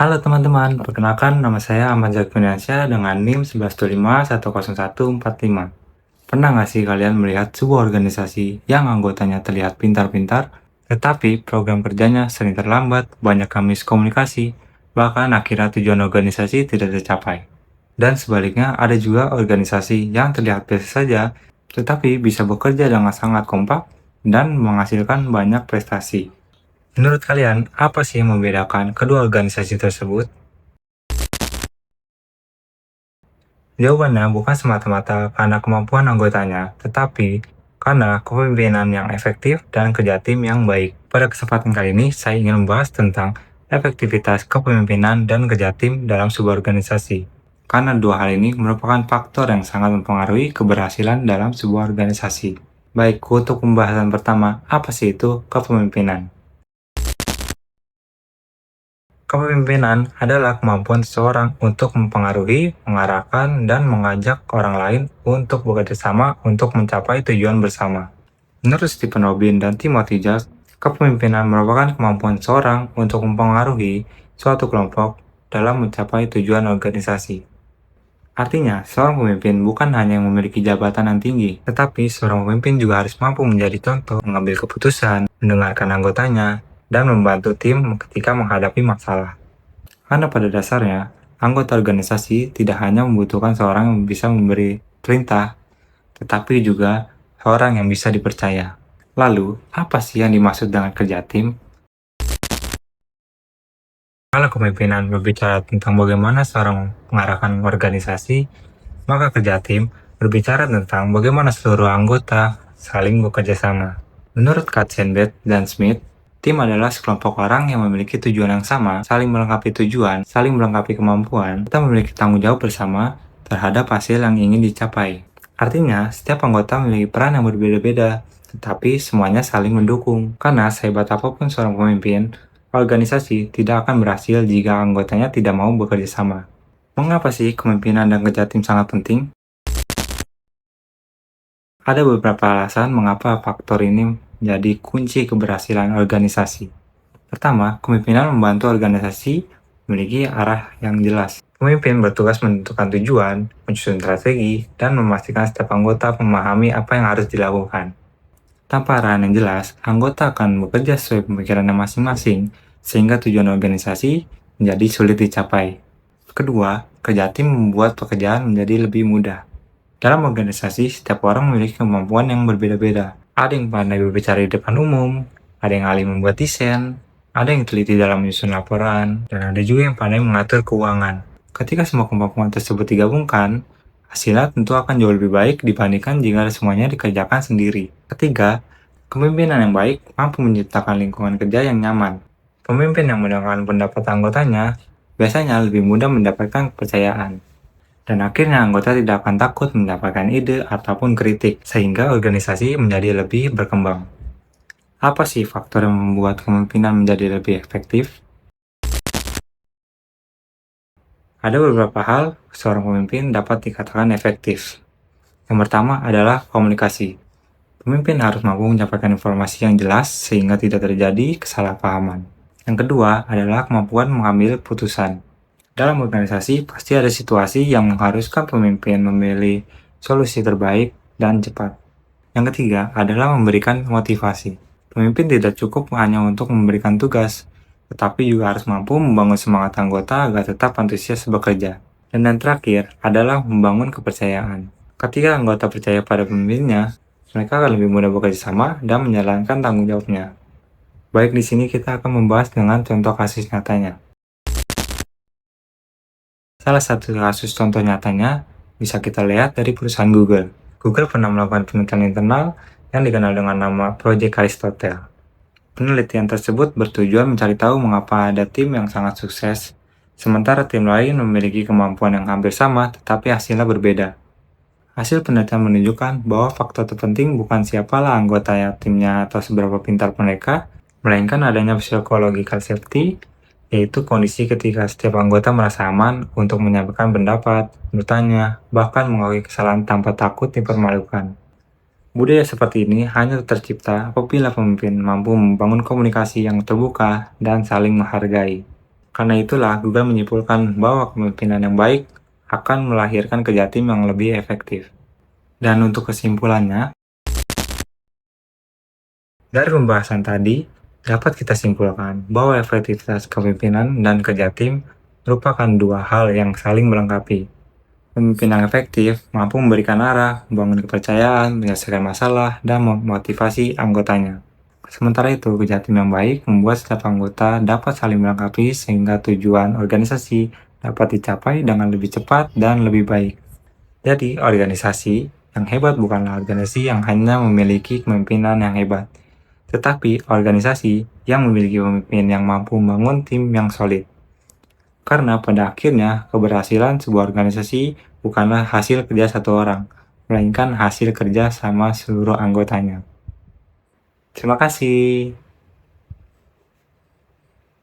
Halo teman-teman, perkenalkan nama saya Ahmad Zakuniansyah dengan NIM 1125101145. Pernah nggak sih kalian melihat sebuah organisasi yang anggotanya terlihat pintar-pintar, tetapi program kerjanya sering terlambat, banyak miskomunikasi, bahkan akhirnya tujuan organisasi tidak tercapai? Dan sebaliknya, ada juga organisasi yang terlihat biasa saja, tetapi bisa bekerja dengan sangat kompak dan menghasilkan banyak prestasi. Menurut kalian, apa sih yang membedakan kedua organisasi tersebut? Jawabannya bukan semata-mata karena kemampuan anggotanya, tetapi karena kepemimpinan yang efektif dan kerja tim yang baik. Pada kesempatan kali ini, saya ingin membahas tentang efektivitas kepemimpinan dan kerja tim dalam sebuah organisasi. Karena dua hal ini merupakan faktor yang sangat mempengaruhi keberhasilan dalam sebuah organisasi. Baik, untuk pembahasan pertama, apa sih itu kepemimpinan? Kepemimpinan adalah kemampuan seseorang untuk mempengaruhi, mengarahkan, dan mengajak orang lain untuk bekerja sama untuk mencapai tujuan bersama. Menurut Stephen Robin dan Timothy Just, kepemimpinan merupakan kemampuan seseorang untuk mempengaruhi suatu kelompok dalam mencapai tujuan organisasi. Artinya, seorang pemimpin bukan hanya yang memiliki jabatan yang tinggi, tetapi seorang pemimpin juga harus mampu menjadi contoh, mengambil keputusan, mendengarkan anggotanya, dan membantu tim ketika menghadapi masalah. Karena pada dasarnya, anggota organisasi tidak hanya membutuhkan seorang yang bisa memberi perintah, tetapi juga seorang yang bisa dipercaya. Lalu, apa sih yang dimaksud dengan kerja tim? Kalau kepemimpinan berbicara tentang bagaimana seorang mengarahkan organisasi, maka kerja tim berbicara tentang bagaimana seluruh anggota saling bekerja sama. Menurut Katzenberg dan Smith, tim adalah sekelompok orang yang memiliki tujuan yang sama, saling melengkapi tujuan, saling melengkapi kemampuan, kita memiliki tanggung jawab bersama terhadap hasil yang ingin dicapai. Artinya, setiap anggota memiliki peran yang berbeda-beda, tetapi semuanya saling mendukung. Karena sehebat apapun seorang pemimpin, organisasi tidak akan berhasil jika anggotanya tidak mau bekerja sama. Mengapa sih kepemimpinan dan kerja tim sangat penting? Ada beberapa alasan mengapa faktor ini menjadi kunci keberhasilan organisasi. Pertama, kepemimpinan membantu organisasi memiliki arah yang jelas. Pemimpin bertugas menentukan tujuan, menyusun strategi, dan memastikan setiap anggota memahami apa yang harus dilakukan. Tanpa arahan yang jelas, anggota akan bekerja sesuai pemikirannya masing-masing, sehingga tujuan organisasi menjadi sulit dicapai. Kedua, kerja tim membuat pekerjaan menjadi lebih mudah. Dalam organisasi, setiap orang memiliki kemampuan yang berbeda-beda. Ada yang pandai berbicara di depan umum, ada yang ahli membuat desain, ada yang teliti dalam menyusun laporan, dan ada juga yang pandai mengatur keuangan. Ketika semua kemampuan tersebut digabungkan, hasilnya tentu akan jauh lebih baik dibandingkan jika semuanya dikerjakan sendiri. Ketiga, kepemimpinan yang baik mampu menciptakan lingkungan kerja yang nyaman. Pemimpin yang mendengarkan pendapat anggotanya biasanya lebih mudah mendapatkan kepercayaan. Dan akhirnya anggota tidak akan takut mendapatkan ide ataupun kritik, sehingga organisasi menjadi lebih berkembang. Apa sih faktor yang membuat kepemimpinan menjadi lebih efektif? Ada beberapa hal seorang pemimpin dapat dikatakan efektif. Yang pertama adalah komunikasi. Pemimpin harus mampu menyampaikan informasi yang jelas sehingga tidak terjadi kesalahpahaman. Yang kedua adalah kemampuan mengambil putusan. Dalam organisasi, pasti ada situasi yang mengharuskan pemimpin memilih solusi terbaik dan cepat. Yang ketiga adalah memberikan motivasi. Pemimpin tidak cukup hanya untuk memberikan tugas, tetapi juga harus mampu membangun semangat anggota agar tetap antusias bekerja. Dan yang terakhir adalah membangun kepercayaan. Ketika anggota percaya pada pemimpinnya, mereka akan lebih mudah bekerja sama dan menjalankan tanggung jawabnya. Baik, di sini kita akan membahas dengan contoh kasus nyatanya. Salah satu kasus contoh nyatanya bisa kita lihat dari perusahaan Google. Google pernah melakukan penelitian internal yang dikenal dengan nama Project Aristotle. Penelitian tersebut bertujuan mencari tahu mengapa ada tim yang sangat sukses, sementara tim lain memiliki kemampuan yang hampir sama tetapi hasilnya berbeda. Hasil penelitian menunjukkan bahwa faktor terpenting bukan siapalah anggota timnya atau seberapa pintar mereka, melainkan adanya psychological safety, yaitu kondisi ketika setiap anggota merasa aman untuk menyampaikan pendapat, bertanya, bahkan mengakui kesalahan tanpa takut dipermalukan. Budaya seperti ini hanya tercipta apabila pemimpin mampu membangun komunikasi yang terbuka dan saling menghargai. Karena itulah Google menyimpulkan bahwa kepemimpinan yang baik akan melahirkan kerja tim yang lebih efektif. Dan untuk kesimpulannya, dari pembahasan tadi, dapat kita simpulkan bahwa efektivitas kepemimpinan dan kerja tim merupakan dua hal yang saling melengkapi. Pemimpin yang efektif mampu memberikan arah, membangun kepercayaan, menyelesaikan masalah, dan memotivasi anggotanya. Sementara itu, kerja tim yang baik membuat setiap anggota dapat saling melengkapi sehingga tujuan organisasi dapat dicapai dengan lebih cepat dan lebih baik. Jadi, organisasi yang hebat bukanlah organisasi yang hanya memiliki kepemimpinan yang hebat, tetapi organisasi yang memiliki pemimpin yang mampu membangun tim yang solid. Karena pada akhirnya, keberhasilan sebuah organisasi bukanlah hasil kerja satu orang, melainkan hasil kerja sama seluruh anggotanya. Terima kasih.